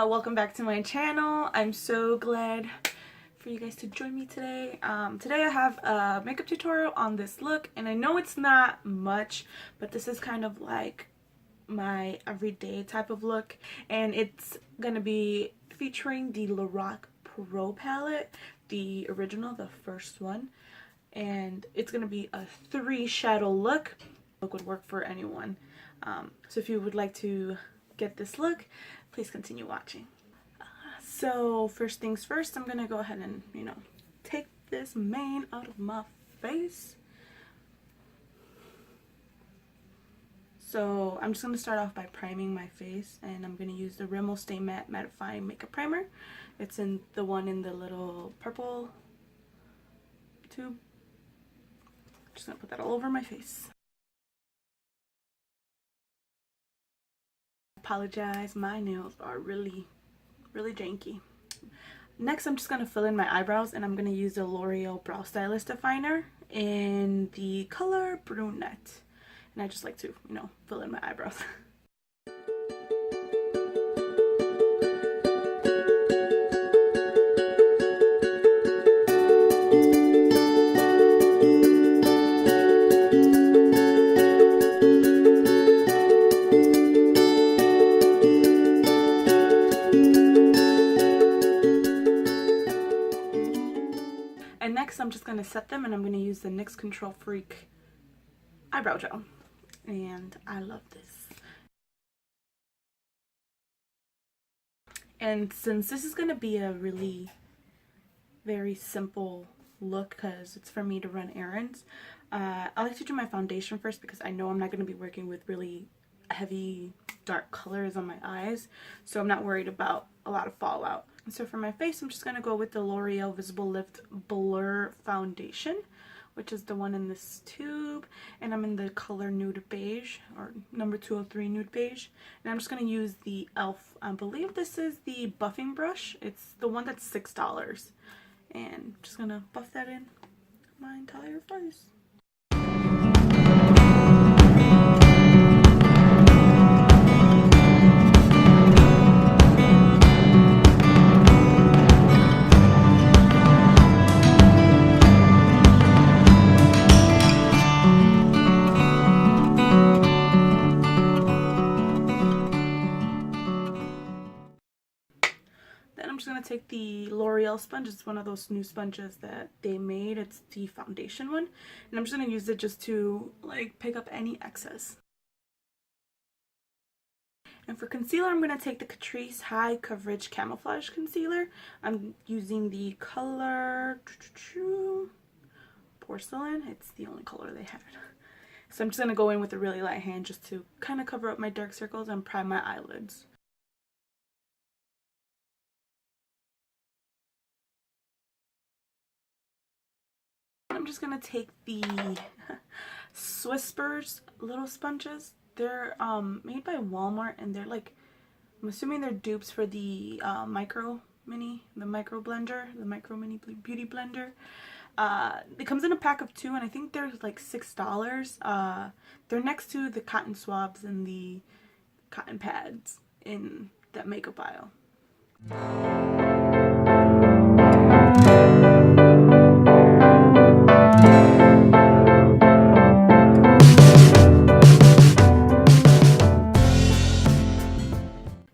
welcome back to my channel. I'm so glad for you guys to join me today. Today I have a makeup tutorial on this look, and I know it's not much, but this is kind of like my everyday type of look, and it's gonna be featuring the Lorac Pro palette, the original, the first one, and it's gonna be a 3 shadow look. Look would work for anyone. So if you would like to get this look, please continue watching. So first things first, I'm gonna go ahead and take this mane out of my face. So I'm just gonna start off by priming my face, and I'm gonna use the Rimmel Stay Matte Mattifying Makeup Primer. It's in the one in the little purple tube. Just gonna put that all over my face. Apologize, my nails are really janky. Next, I'm just going to fill in my eyebrows, and I'm going to use the L'Oreal Brow Stylist Definer in the color Brunette. And I just like to, fill in my eyebrows. And next, I'm just going to set them, and I'm going to use the NYX Control Freak eyebrow gel. And I love this. And since this is going to be a really very simple look because it's for me to run errands, I like to do my foundation first because I know I'm not going to be working with really heavy dark colors on my eyes, so I'm not worried about a lot of fallout. And so for my face, I'm just going to go with the L'Oreal Visible Lift Blur Foundation, which is the one in this tube, and I'm in the color Nude Beige, or number 203 Nude Beige. And I'm just going to use the e.l.f. I believe this is the buffing brush. It's the one that's $6, and I'm just going to buff that in my entire face. Then I'm just going to take the L'Oreal sponge. It's one of those new sponges that they made. It's the foundation one. And I'm just going to use it just to pick up any excess. And for concealer, I'm going to take the Catrice High Coverage Camouflage Concealer. I'm using the color Porcelain. It's the only color they had. So I'm just going to go in with a really light hand just to kind of cover up my dark circles and prime my eyelids. I'm just going to take the Whispers little sponges. They're made by Walmart, and they're I'm assuming they're dupes for the micro mini beauty blender. It comes in a pack of 2, and I think they're like $6. They're next to the cotton swabs and the cotton pads in that makeup aisle.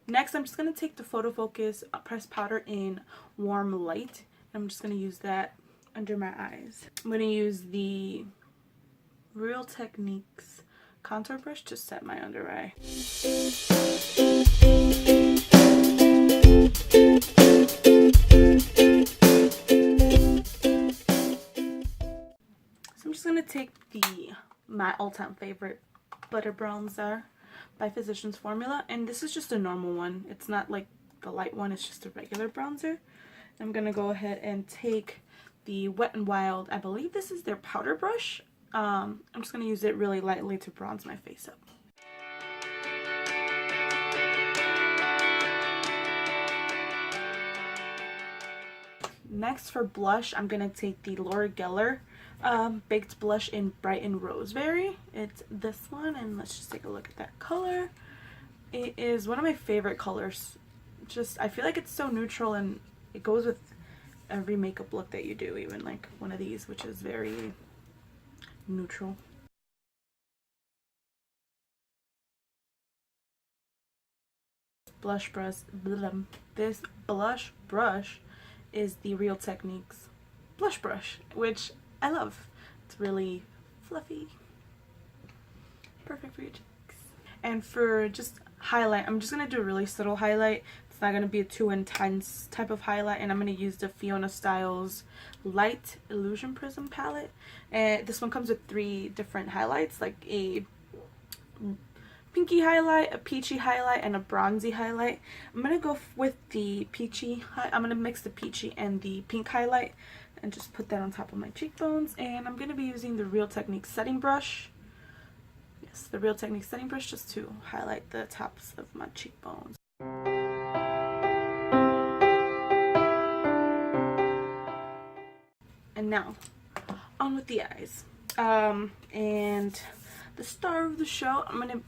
Next, I'm just going to take the Photo Focus pressed powder in Warm Light. I'm just going to use that under my eyes. I'm going to use the Real Techniques contour brush to set my under eye. So I'm just going to take my all-time favorite Butter Bronzer by Physicians Formula, and this is just a normal one. It's not like the light one, it's just a regular bronzer. I'm gonna go ahead and take the Wet n Wild, I believe this is their powder brush. I'm just gonna use it really lightly to bronze my face up. Next, for blush, I'm gonna take the Laura Geller baked blush in Brighten Roseberry. It's this one, and let's just take a look at that color. It is one of my favorite colors just, I feel like it's so neutral and it goes with every makeup look that you do, even like one of these, which is very neutral. Blush brush, this blush brush is the Real Techniques blush brush, which I love. It's really fluffy, perfect for your cheeks. And for just highlight, I'm just gonna do a really subtle highlight. It's not gonna be a too intense type of highlight, and I'm gonna use the Fiona Styles Light Illusion Prism palette. And this one comes with 3 different highlights, like a pinky highlight, a peachy highlight, and a bronzy highlight. I'm gonna go with the peachy. I'm gonna mix the peachy and the pink highlight and just put that on top of my cheekbones. And I'm gonna be using the Real Techniques setting brush. Yes, the Real Techniques setting brush, just to highlight the tops of my cheekbones. And now, on with the eyes. And the star of the show, I'm gonna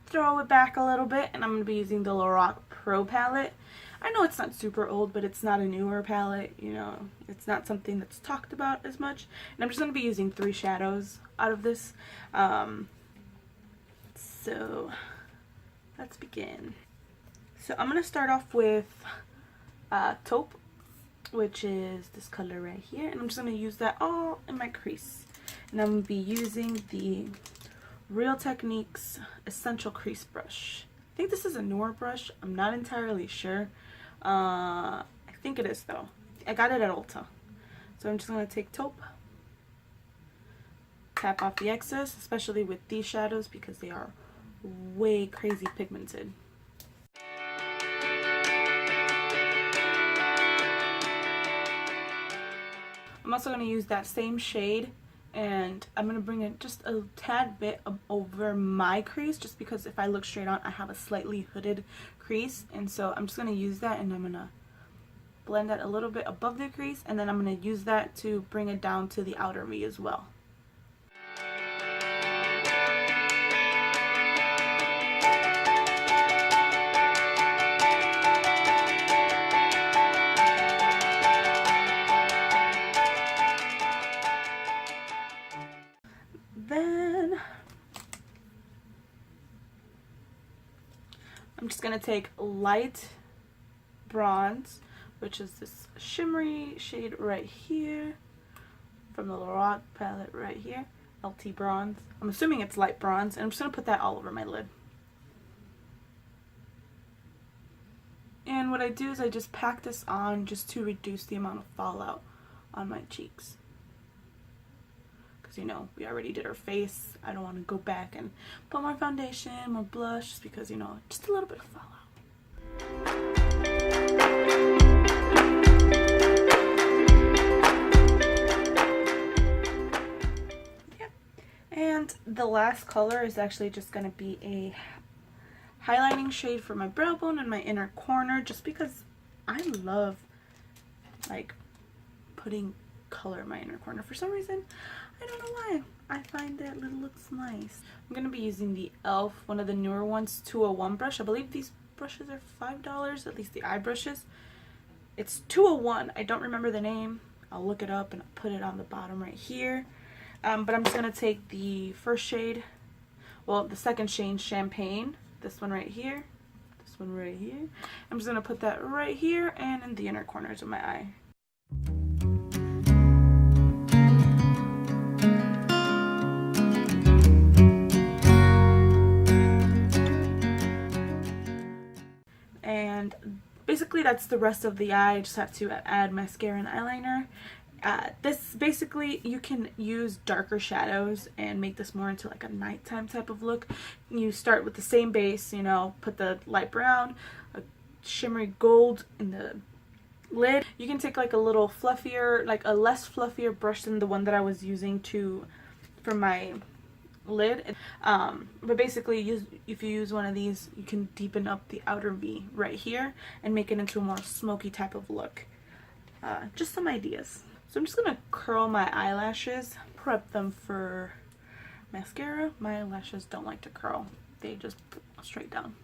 throw it back a little bit, and I'm going to be using the Lorac Pro palette. I know it's not super old, but it's not a newer palette, you know, it's not something that's talked about as much. And I'm just going to be using 3 shadows out of this. So let's begin. So I'm going to start off with taupe, which is this color right here, and I'm just going to use that all in my crease. And I'm going to be using the Real Techniques Essential Crease Brush. I think this is a newer brush. I'm not entirely sure. I think it is though. I got it at Ulta. So I'm just going to take taupe, tap off the excess, especially with these shadows because they are way crazy pigmented. I'm also going to use that same shade, and I'm going to bring it just a tad bit over my crease, just because if I look straight on, I have a slightly hooded crease. And so I'm just going to use that, and I'm going to blend that a little bit above the crease, and then I'm going to use that to bring it down to the outer V as well. Then I'm just going to take light bronze, which is this shimmery shade right here from the Lorac palette right here, LT bronze. I'm assuming it's light bronze, and I'm just going to put that all over my lid. And what I do is I just pack this on just to reduce the amount of fallout on my cheeks. Because, you know, we already did our face. I don't want to go back and put more foundation, more blush, just because, you know, just a little bit of fallout. Yeah. And the last color is actually just going to be a highlighting shade for my brow bone and my inner corner, just because I love, like, putting color in my inner corner for some reason. I don't know why. I find that it looks nice. I'm going to be using the e.l.f., one of the newer ones, 201 brush. I believe these brushes are $5, at least the eye brushes. It's 201. I don't remember the name. I'll look it up and I'll put it on the bottom right here. But I'm just going to take the first shade, well, the second shade, Champagne. This one right here. This one right here. I'm just going to put that right here and in the inner corners of my eye. And basically that's the rest of the eye. I just have to add mascara and eyeliner. This basically, you can use darker shadows and make this more into like a nighttime type of look. You start with the same base, you know, put the light brown, a shimmery gold in the lid. You can take like a little fluffier, like a less fluffier brush than the one that I was using for my lid. But basically, if you use one of these, you can deepen up the outer V right here and make it into a more smoky type of look. Just some ideas. So I'm just gonna curl my eyelashes, prep them for mascara. My eyelashes don't like to curl, they just straight down.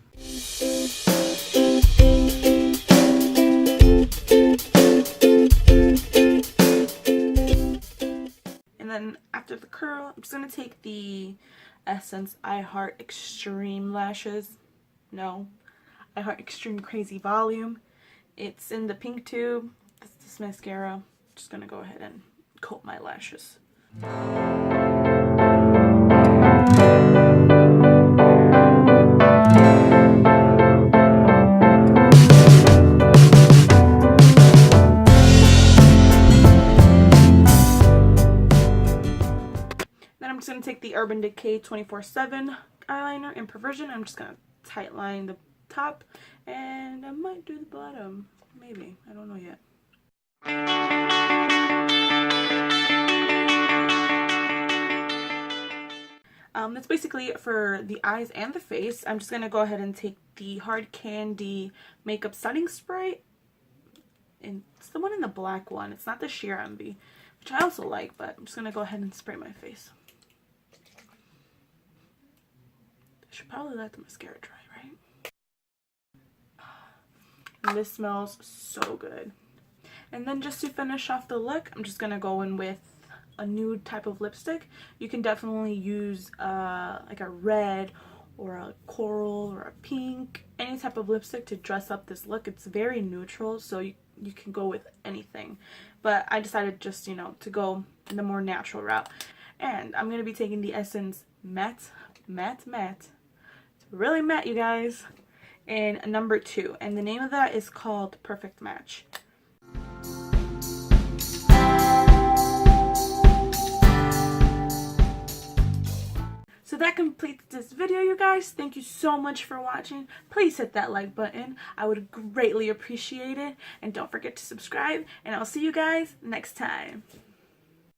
And then after the curl, I'm just going to take the Essence I Heart Extreme Lashes. No, I Heart Extreme Crazy Volume. It's in the pink tube. This mascara. I'm just going to go ahead and coat my lashes. I'm just going to take the Urban Decay 24/7 eyeliner in Perversion. I'm just going to tight line the top and I might do the bottom. Maybe. I don't know yet. That's basically it for the eyes and the face. I'm just going to go ahead and take the Hard Candy Makeup Setting Spray. And it's the one in the black one. It's not the Sheer Envy, which I also like, but I'm just going to go ahead and spray my face. Should probably let the mascara dry, right? And this smells so good. And then just to finish off the look, I'm just gonna go in with a nude type of lipstick. You can definitely use like a red or a coral or a pink, any type of lipstick to dress up this look. It's very neutral, so you can go with anything. But I decided just, you know, to go the more natural route. And I'm gonna be taking the Essence Matte. Really matte, you guys, and number 2, and the name of that is called Perfect Match. So that completes this video, you guys. Thank you so much for watching. Please hit that like button. I would greatly appreciate it, and don't forget to subscribe, and I'll see you guys next time.